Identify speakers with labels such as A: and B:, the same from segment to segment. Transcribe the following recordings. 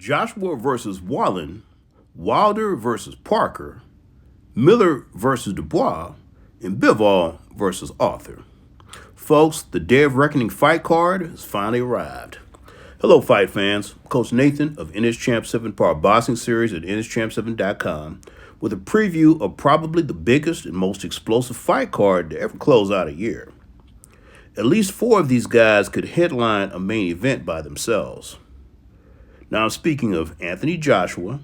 A: Joshua versus Wallin, Wilder versus Parker, Miller versus Dubois, and Bivol versus Arthur. Folks, the day of reckoning fight card has finally arrived. Hello, fight fans. Coach Nathan of NS Champ 7 Power Boxing Series at nschamp7.com with a preview of probably the biggest and most explosive fight card to ever close out a year. At least 4 of these guys could headline a main event by themselves. Now I'm speaking of Anthony Joshua,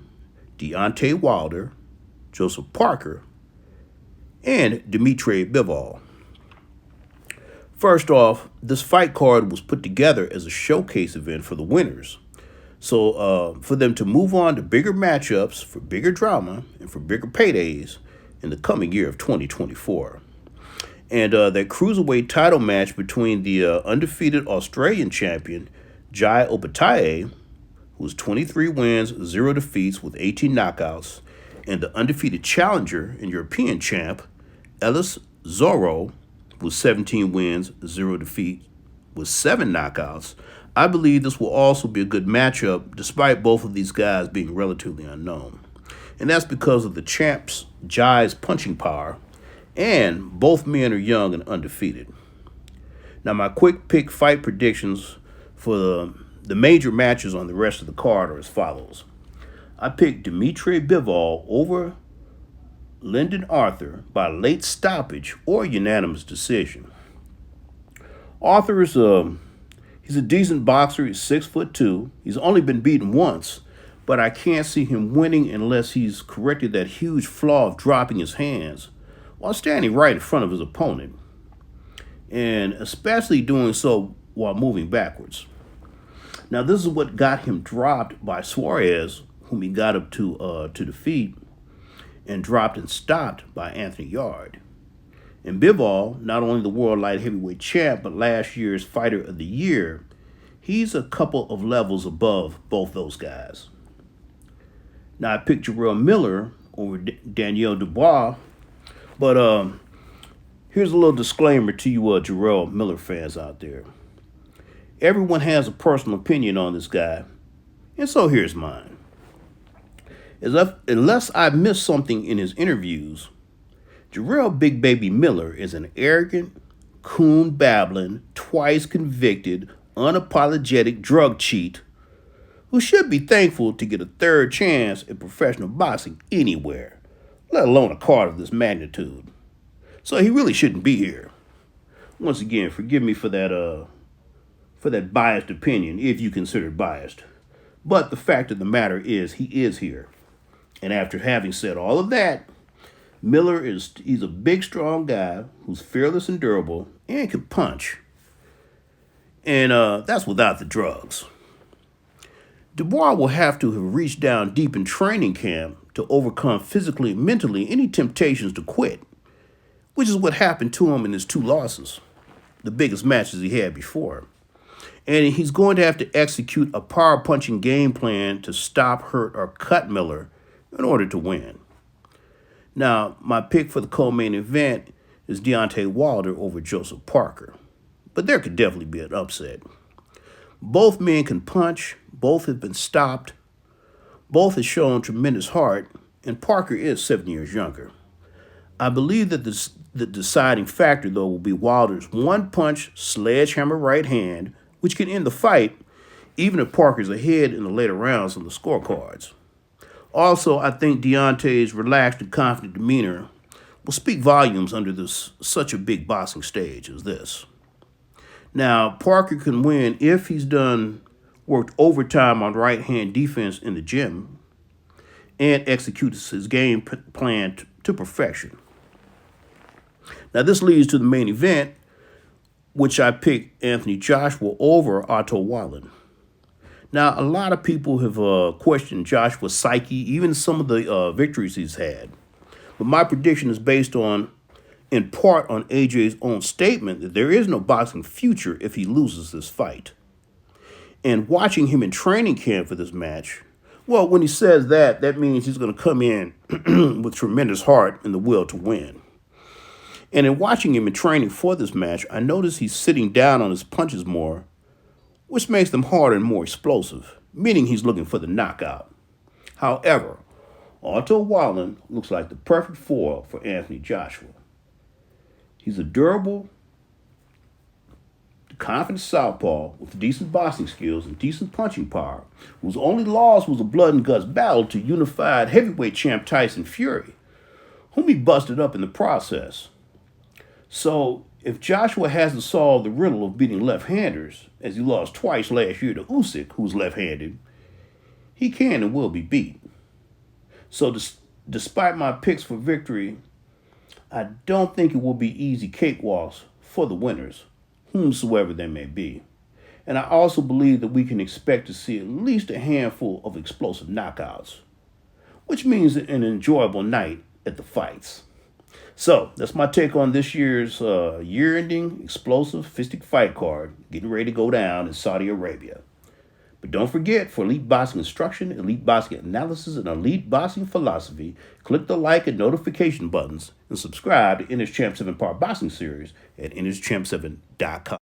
A: Deontay Wilder, Joseph Parker, and Dmitry Bivol. First off, this fight card was put together as a showcase event for the winners. So for them to move on to bigger matchups, for bigger drama, and for bigger paydays in the coming year of 2024. And that cruiserweight title match between the undefeated Australian champion, Jai Opetaia, who's 23 wins, 0 defeats with 18 knockouts, and the undefeated challenger and European champ, Ellis Zorro, with 17 wins, 0 defeats, with 7 knockouts. I believe this will also be a good matchup, despite both of these guys being relatively unknown. And that's because of the champ's Jai's punching power, and both men are young and undefeated. Now, my quick pick fight predictions for the major matches on the rest of the card are as follows. I picked Dmitry Bivol over Lyndon Arthur by late stoppage or unanimous decision. Arthur is he's a decent boxer. He's 6'2". He's only been beaten once, but I can't see him winning unless he's corrected that huge flaw of dropping his hands while standing right in front of his opponent, and especially doing so while moving backwards. Now, this is what got him dropped by Suarez, whom he got up to defeat, and dropped and stopped by Anthony Yard. And Bivol, not only the world light heavyweight champ, but last year's fighter of the year, he's a couple of levels above both those guys. Now, I picked Jarrell Miller over Daniel Dubois, but here's a little disclaimer to you Jarrell Miller fans out there. Everyone has a personal opinion on this guy, and so here's mine. Unless I missed something in his interviews, Jarrell Big Baby Miller is an arrogant, coon-babbling, twice convicted, unapologetic drug cheat who should be thankful to get a third chance at professional boxing anywhere, let alone a card of this magnitude. So he really shouldn't be here. Once again, forgive me for that biased opinion, if you consider it biased. But the fact of the matter is, he is here. And after having said all of that, he's a big, strong guy who's fearless and durable and can punch. And that's without the drugs. Dubois will have to have reached down deep in training camp to overcome physically and mentally any temptations to quit, which is what happened to him in his 2 losses, the biggest matches he had before. And he's going to have to execute a power-punching game plan to stop, hurt, or cut Miller in order to win. Now, my pick for the co-main event is Deontay Wilder over Joseph Parker, but there could definitely be an upset. Both men can punch, both have been stopped, both have shown tremendous heart, and Parker is 7 years younger. I believe that the deciding factor, though, will be Wilder's one-punch sledgehammer right hand, which can end the fight, even if Parker's ahead in the later rounds on the scorecards. Also, I think Deontay's relaxed and confident demeanor will speak volumes under such a big boxing stage as this. Now, Parker can win if he's worked overtime on right-hand defense in the gym and executes his game plan to perfection. Now, this leads to the main event, which I picked Anthony Joshua over Otto Wallin. Now, a lot of people have questioned Joshua's psyche, even some of the victories he's had. But my prediction is based in part on AJ's own statement that there is no boxing future if he loses this fight. And watching him in training camp for this match, well, when he says that means he's going to come in with tremendous heart and the will to win. And in watching him in training for this match, I notice he's sitting down on his punches more, which makes them harder and more explosive. meaning he's looking for the knockout. However, Otto Wallin looks like the perfect foil for Anthony Joshua. He's a durable, confident southpaw with decent boxing skills and decent punching power, whose only loss was a blood and guts battle to unified heavyweight champ Tyson Fury, whom he busted up in the process. So, if Joshua hasn't solved the riddle of beating left-handers, as he lost twice last year to Usyk, who's left-handed, he can and will be beat. So, despite my picks for victory, I don't think it will be easy cakewalks for the winners, whomsoever they may be. And I also believe that we can expect to see at least a handful of explosive knockouts, which means an enjoyable night at the fights. So, that's my take on this year's year-ending explosive fistic fight card getting ready to go down in Saudi Arabia. But don't forget, for elite boxing instruction, elite boxing analysis, and elite boxing philosophy, click the like and notification buttons and subscribe to NS Champ 7 Part Boxing Series at nschamp7.com.